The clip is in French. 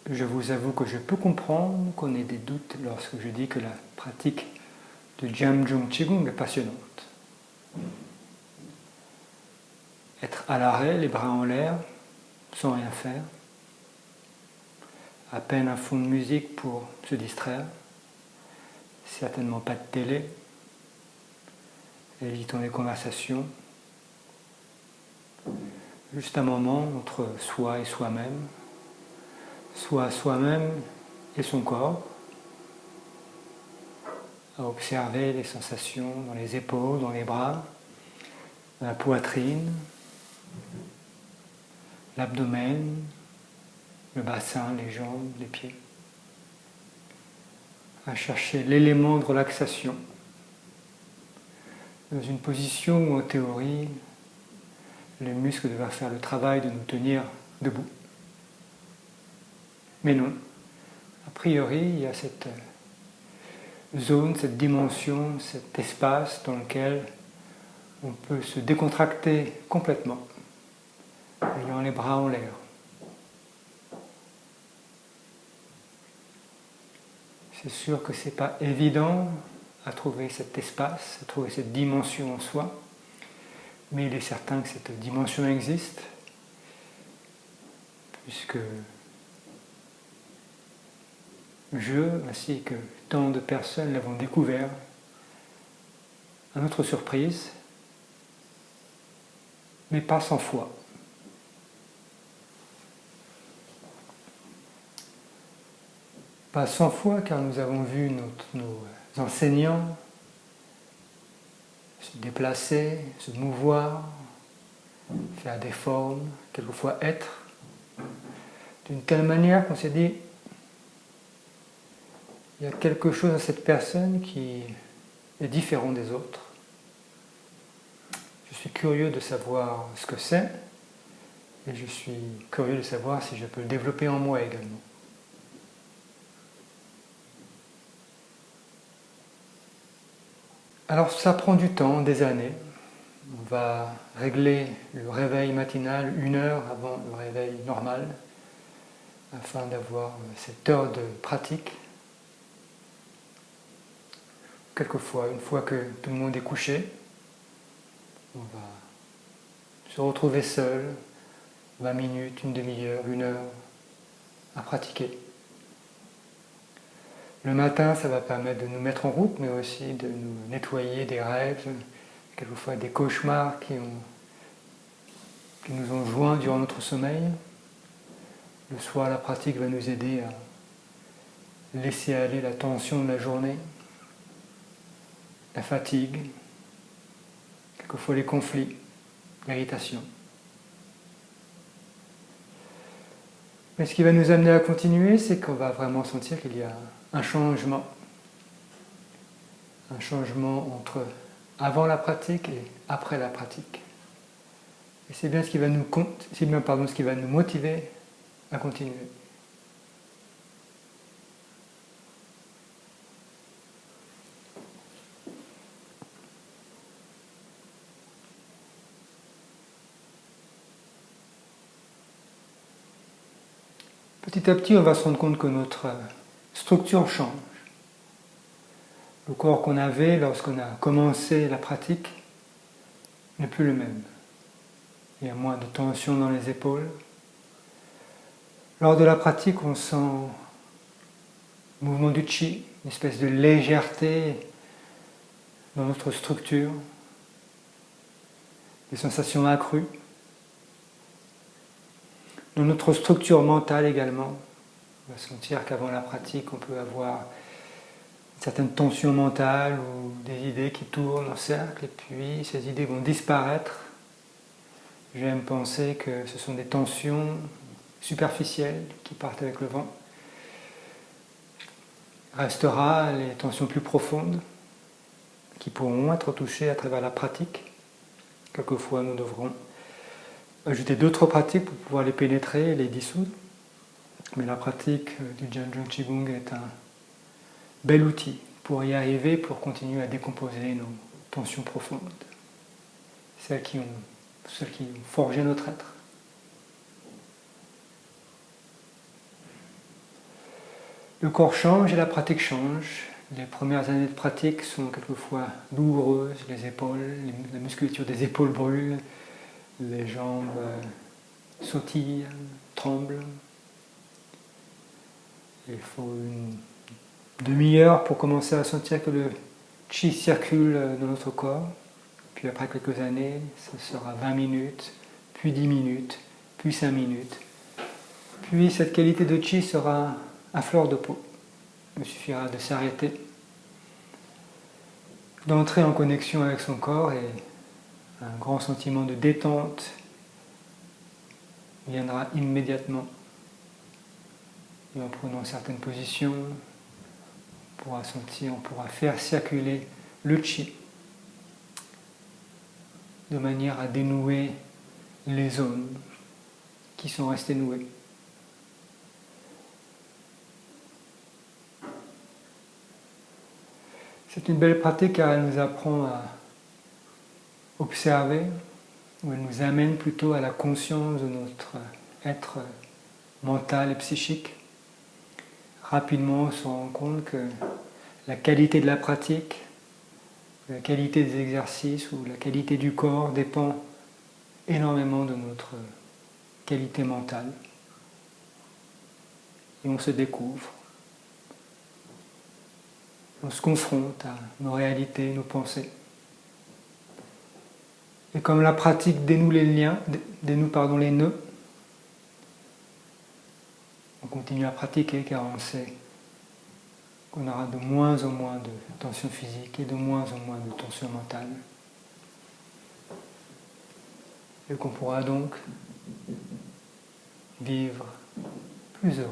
je vous avoue que je peux comprendre qu'on ait des doutes lorsque je dis que la pratique de Jamjung Qigong est passionnante. Être à l'arrêt, les bras en l'air, sans rien faire, à peine un fond de musique pour se distraire, certainement pas de télé, évitons les conversations, juste un moment entre soi et soi-même, soit soi-même et son corps, à observer les sensations dans les épaules, dans les bras, dans la poitrine, l'abdomen, le bassin, les jambes, les pieds. À chercher l'élément de relaxation dans une position où en théorie les muscles devraient faire le travail de nous tenir debout. Mais non, a priori il y a cette zone, cette dimension, cet espace dans lequel on peut se décontracter complètement, ayant les bras en l'air. C'est sûr que ce n'est pas évident à trouver cet espace, à trouver cette dimension en soi, mais il est certain que cette dimension existe, puisque je, ainsi que tant de personnes l'avons découvert, à notre surprise, mais pas sans foi. Pas sans foi, car nous avons vu nos enseignants se déplacer, se mouvoir, faire des formes, quelquefois être, d'une telle manière qu'on s'est dit, il y a quelque chose dans cette personne qui est différent des autres. Je suis curieux de savoir ce que c'est, et je suis curieux de savoir si je peux le développer en moi également. Alors ça prend du temps, des années. On va régler le réveil matinal 1 heure avant le réveil normal, afin d'avoir cette heure de pratique. Quelquefois, une fois que tout le monde est couché, on va se retrouver seul, 20 minutes, une demi-heure, 1 heure, à pratiquer. Le matin, ça va permettre de nous mettre en route, mais aussi de nous nettoyer des rêves, quelquefois des cauchemars qui nous ont joints durant notre sommeil. Le soir, la pratique va nous aider à laisser aller la tension de la journée, la fatigue, quelquefois les conflits, l'irritation. Mais ce qui va nous amener à continuer, c'est qu'on va vraiment sentir qu'il y a un changement entre avant la pratique et après la pratique. Et c'est bien ce qui va ce qui va nous motiver à continuer. Petit à petit, on va se rendre compte que notre structure change. Le corps qu'on avait lorsqu'on a commencé la pratique n'est plus le même. Il y a moins de tension dans les épaules. Lors de la pratique, on sent le mouvement du chi, une espèce de légèreté dans notre structure, des sensations accrues. Dans notre structure mentale également, on va sentir qu'avant la pratique, on peut avoir une certaine tension mentale ou des idées qui tournent en cercle, et puis ces idées vont disparaître. J'aime penser que ce sont des tensions superficielles qui partent avec le vent. Restera les tensions plus profondes qui pourront être touchées à travers la pratique. Quelquefois, nous devrons ajouter d'autres pratiques pour pouvoir les pénétrer et les dissoudre. Mais la pratique du Jamjung Qigong est un bel outil pour y arriver, pour continuer à décomposer nos tensions profondes, celles qui ont forgé notre être. Le corps change et la pratique change. Les premières années de pratique sont quelquefois douloureuses, les épaules, la musculature des épaules brûle, les jambes sautillent, tremblent. Il faut une demi-heure pour commencer à sentir que le chi circule dans notre corps. Puis après quelques années, ce sera 20 minutes, puis 10 minutes, puis 5 minutes. Puis cette qualité de chi sera à fleur de peau. Il suffira de s'arrêter, d'entrer en connexion avec son corps et un grand sentiment de détente viendra immédiatement. Et en prenant certaines positions, on pourra faire circuler le chi de manière à dénouer les zones qui sont restées nouées. C'est une belle pratique car elle nous apprend à observer, ou elle nous amène plutôt à la conscience de notre être mental et psychique. Rapidement, on se rend compte que la qualité de la pratique, la qualité des exercices ou la qualité du corps dépend énormément de notre qualité mentale. Et on se découvre. On se confronte à nos réalités, nos pensées. Et comme la pratique dénoue les liens, dénoue les nœuds, on continue à pratiquer car on sait qu'on aura de moins en moins de tension physique et de moins en moins de tension mentale. Et qu'on pourra donc vivre plus heureux.